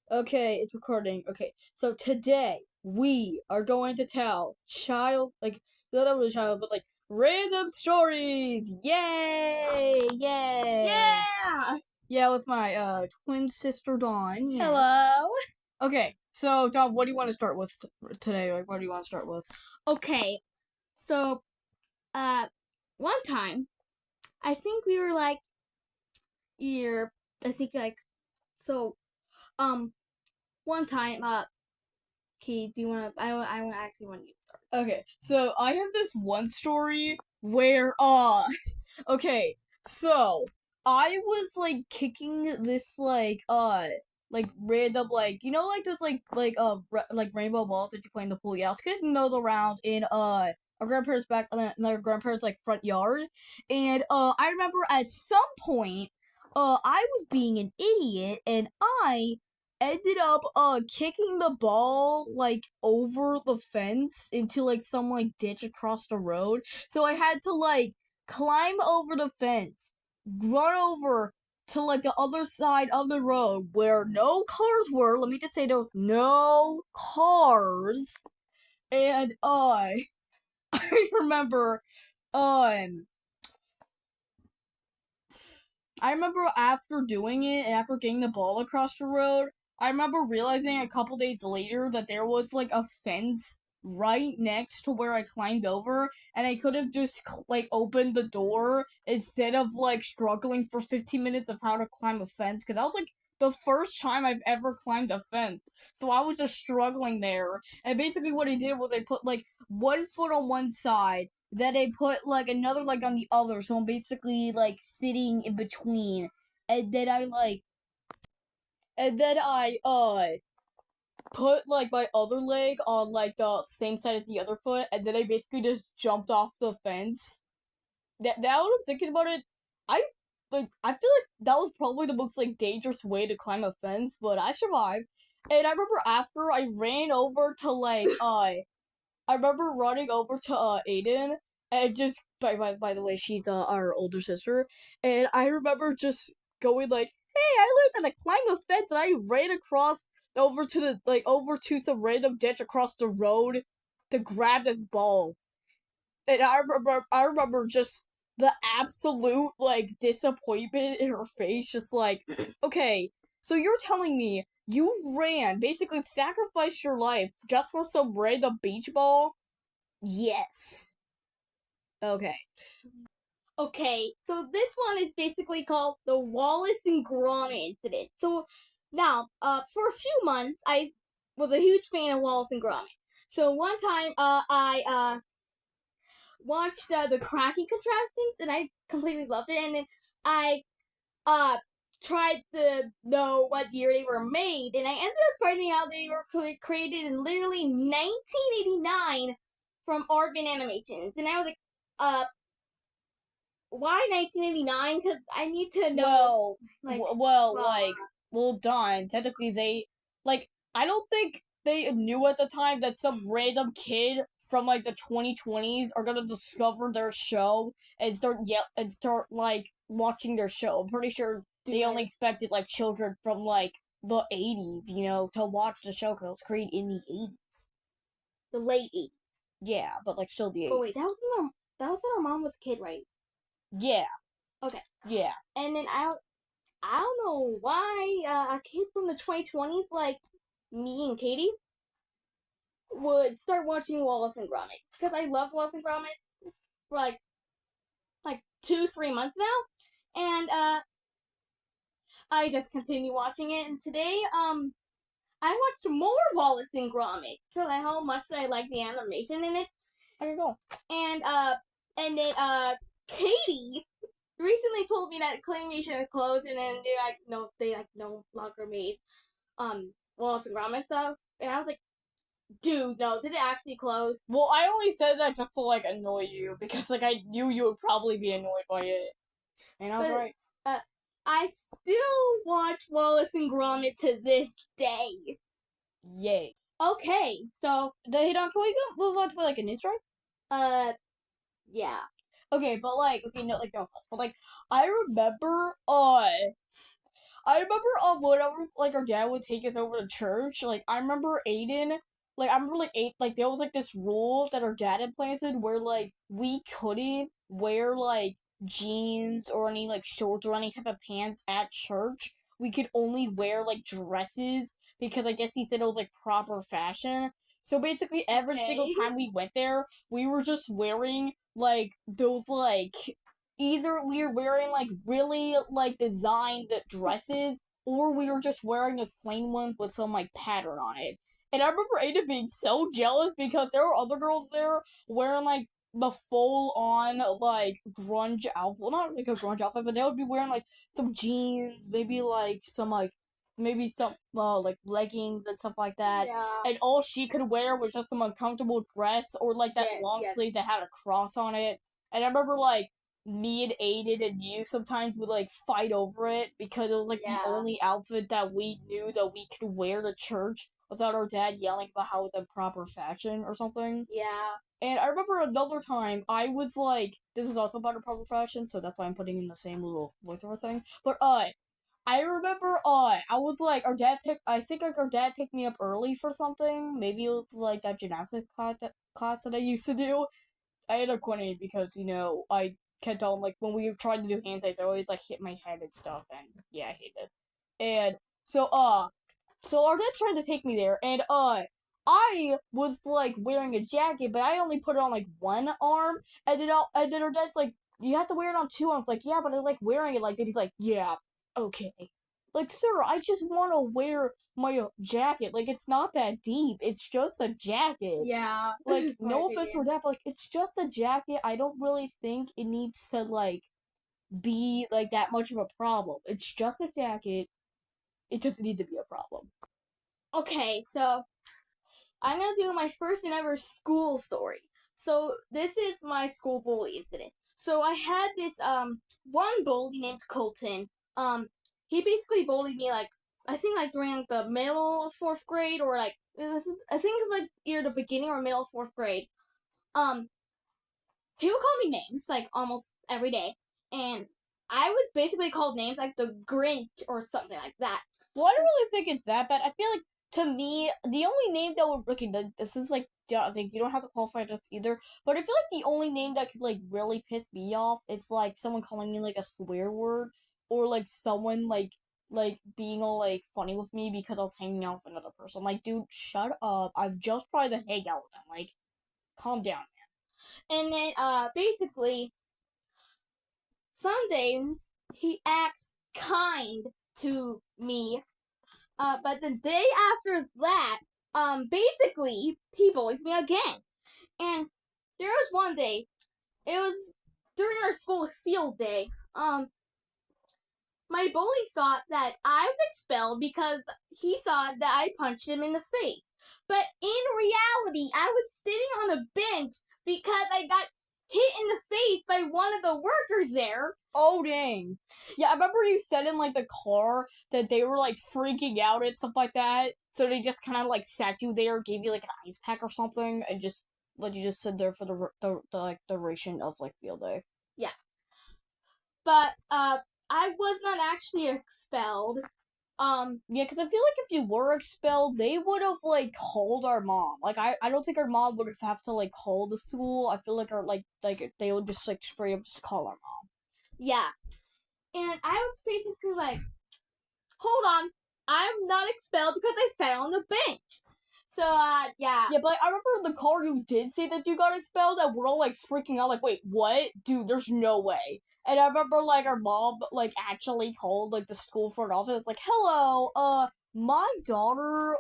Okay, it's recording. Okay, so today we are going to tell not really child, but like random stories. Yay! Yay! Yeah. Yeah, with my twin sister Dawn. Yes. Hello. Okay, so Dawn, what do you want to start with today? Like, what do you want to start with? Okay. So, uh, one time, I think we were like, year, I think like, so, um, one time, Key, do you want to, I actually want you to start. Okay, so I have this one story where okay, so I was like kicking this like random like like those like rainbow balls that you play in the pool. Yeah, I was kicking those around in our grandparents our grandparents like front yard, and I remember at some point I was being an idiot and I ended up kicking the ball like over the fence into like some like ditch across the road. So I had to like climb over the fence, run over to like the other side of the road where no cars were. Let me just say there was no cars. And I remember um I remember after doing it and after getting the ball across the road, I remember realizing a couple days later that there was like a fence right next to where I climbed over, and I could have just like opened the door instead of like struggling for 15 minutes of how to climb a fence because that was like the first time I've ever climbed a fence. So I was just struggling there. And basically what I did was I put like one foot on one side, then they put like another leg on the other, so I'm basically like sitting in between. And then I put like my other leg on like the same side as the other foot, and then I basically just jumped off the fence. That now that I'm thinking about it, I I feel like that was probably the most like dangerous way to climb a fence, but I survived. And I remember after I ran over to like I remember running over to Aiden and just by the way, she's our older sister, and I remember just going like, "Hey, I learned how to climb a fence," and I ran across over to some random ditch across the road to grab this ball. And I remember just the absolute like disappointment in her face, just like, okay, so you're telling me you ran, basically sacrificed your life just for some random beach ball? Yes. Okay. Okay, so this one is basically called the Wallace and Gromit incident. So now, for a few months, I was a huge fan of Wallace and Gromit. So one time, I watched the cracking contraptions, and I completely loved it. And then I uh tried to know what year they were made, and I ended up finding out they were created in literally 1989 from Arvin Animations. And I was like, why 1989? Because I need to know. Well, Don, technically I don't think they knew at the time that some random kid from like the 2020s are gonna discover their show and start like watching their show. I'm pretty sure they only expected like children from like the 80s, to watch the show because it was created in the 80s. The late 80s. Yeah, but like still the 80s. But wait, that was when our mom was a kid, right? Yeah, Okay. yeah. And then I don't know why a kid from the 2020s like me and Katie would start watching Wallace and Gromit because I loved Wallace and Gromit for like 2-3 months now, and I just continue watching it. And today I watched more Wallace and Gromit because I how much I like the animation in it. There you go. And then Katie recently told me that Claymation is closed, and then they no longer made Wallace and Gromit stuff. And I was like, dude, no, did it actually close? Well, I only said that just to like annoy you because like I knew you would probably be annoyed by it, and I was But right. I still watch Wallace and Gromit to this day. Yay. Okay, so Hey, Don, can we move on to like a news story? yeah. Okay, but like, okay, no, like no fuss, but like, I remember, I remember whenever like our dad would take us over to church, like I remember Aiden, like I remember like there was like this rule that our dad implanted where like we couldn't wear like jeans or any like shorts or any type of pants at church. We could only wear like dresses because I guess he said it was like proper fashion. So basically every single Okay. time we went there, we were just wearing like those like either we were wearing like really like designed dresses or we were just wearing those plain ones with some like pattern on it. And I remember Ada being so jealous because there were other girls there wearing like the full on like grunge outfit. Well, not like a grunge outfit, but they would be wearing like some jeans, maybe like some like maybe some like leggings and stuff like that. Yeah. And all she could wear was just some uncomfortable dress or like that Yes, long yes. sleeve that had a cross on it. And I remember like me and Aiden and you sometimes would like fight over it because it was like the Yeah. only outfit that we knew that we could wear to church without our dad yelling about how it's improper fashion or something. Yeah. And I remember another time I was like, this is also about improper fashion, so that's why I'm putting in the same little voiceover thing. But I remember I was like I think like our dad picked me up early for something. Maybe it was like that gymnastics class that I used to do. I had to quit it because, I kept on like when we tried to do handstands, I always like hit my head and stuff and yeah, I hated it. And so our dad's trying to take me there and I was like wearing a jacket, but I only put it on like one arm and then our dad's like, you have to wear it on two arms. Like, yeah, but I like wearing it like that. He's like, yeah, okay. Like, sir, I just want to wear my jacket. Like, it's not that deep. It's just a jacket. Yeah. Like, My no offense for opinion. that, but like, it's just a jacket. I don't really think it needs to like be like that much of a problem. It's just a jacket. It doesn't need to be a problem. Okay, so I'm gonna do my first and ever school story. So this is my school bully incident. So I had this one bully named Colton. He basically bullied me like I think like during the middle of fourth grade or like I think it was like either the beginning or middle of fourth grade. Um, he would call me names like almost every day, and I was basically called names like the Grinch or something like that. Well, I don't really think it's that bad. I feel like to me, the only name that would this is like you don't have to qualify just either. But I feel like the only name that could like really piss me off, it's like someone calling me like a swear word or like someone like being all like funny with me because I was hanging out with another person. Like, dude, shut up! I'm just trying to hang out with them. Like, calm down. And then basically some days he acts kind to me, but the day after that, basically he bullies me again. And there was one day, it was during our school field day. My bully thought that I was expelled because he saw that I punched him in the face. But in reality, I was sitting on a bench because I got hit in the face by one of the workers there. Oh dang. Yeah, I remember you said in like the car that they were like freaking out and stuff like that. So they just kind of like sat you there, gave you like an ice pack or something, and just let you just sit there for the like duration of like field day. Yeah. But I was not actually expelled. Yeah, because I feel like if you were expelled, they would have like called our mom. Like I don't think our mom would have to like call the school. I feel like our like they would just like straight up just call our mom. Yeah. And I was basically like, hold on, I'm not expelled because I sat on the bench. So, yeah. Yeah, but like, I remember in the car you did say that you got expelled, and we're all like freaking out, like, wait, what? Dude, there's no way. And I remember like our mom like actually called like the school front office, like, hello, my daughter,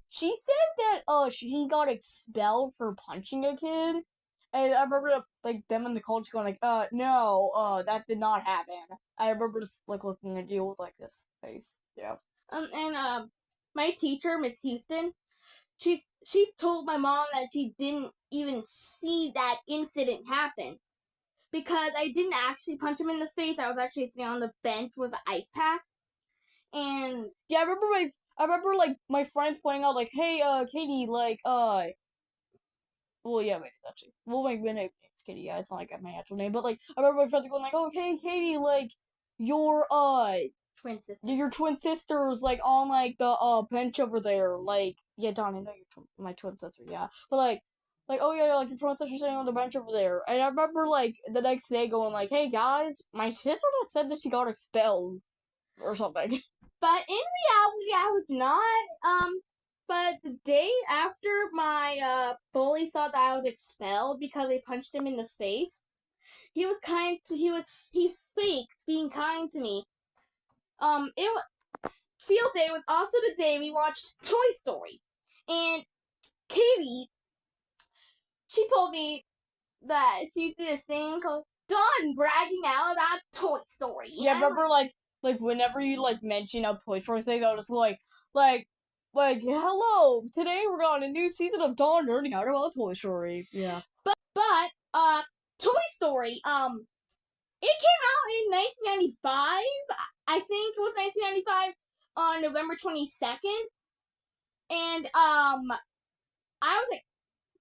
she said that she got expelled for punching a kid. And I remember like them in the college going like, no, that did not happen. I remember just like looking at you with like this face. Yeah. And my teacher, Miss Houston, she told my mom that she didn't even see that incident happen because I didn't actually punch him in the face. I was actually sitting on the bench with an ice pack, and Yeah, I remember like my friends pointing out like, hey, Katie, like, well, yeah, wait, actually, well, my name is Katie. Yeah, it's not like my actual name, but like, I remember my friends going like, oh, hey, Katie, like, your twin sister. Your twin sister's like on like the bench over there. Like, yeah, Don, I know my twin sister, yeah. But like, oh yeah, like your twin sister sitting on the bench over there. And I remember like the next day going like, hey guys, my sister just said that she got expelled or something. But in reality, I was not. But the day after my bully saw that I was expelled because they punched him in the face, he was kind to he faked being kind to me. It was field day was also the day we watched Toy Story, and Katie, she told me that she did a thing called Dawn bragging out about Toy Story. Yeah, remember like whenever you like mention a Toy Story thing, I was just like hello, today we're on a new season of Dawn learning how to about Toy Story. Yeah. But Toy Story, it came out in 1995. I think it was 1995 on November 22nd. And I was like,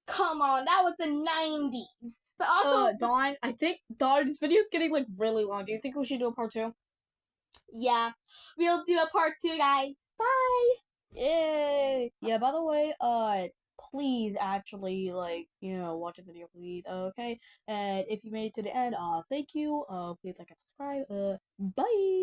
come on, that was the 90s. But also, Dawn, I think Dawn, this video's getting like really long. Do you think we should do a part 2? yeah, we'll do a part 2, guys. Bye. Yay! Yeah, by the way, please actually, like, watch the video, please, okay? And if you made it to the end, thank you, please like and subscribe, bye!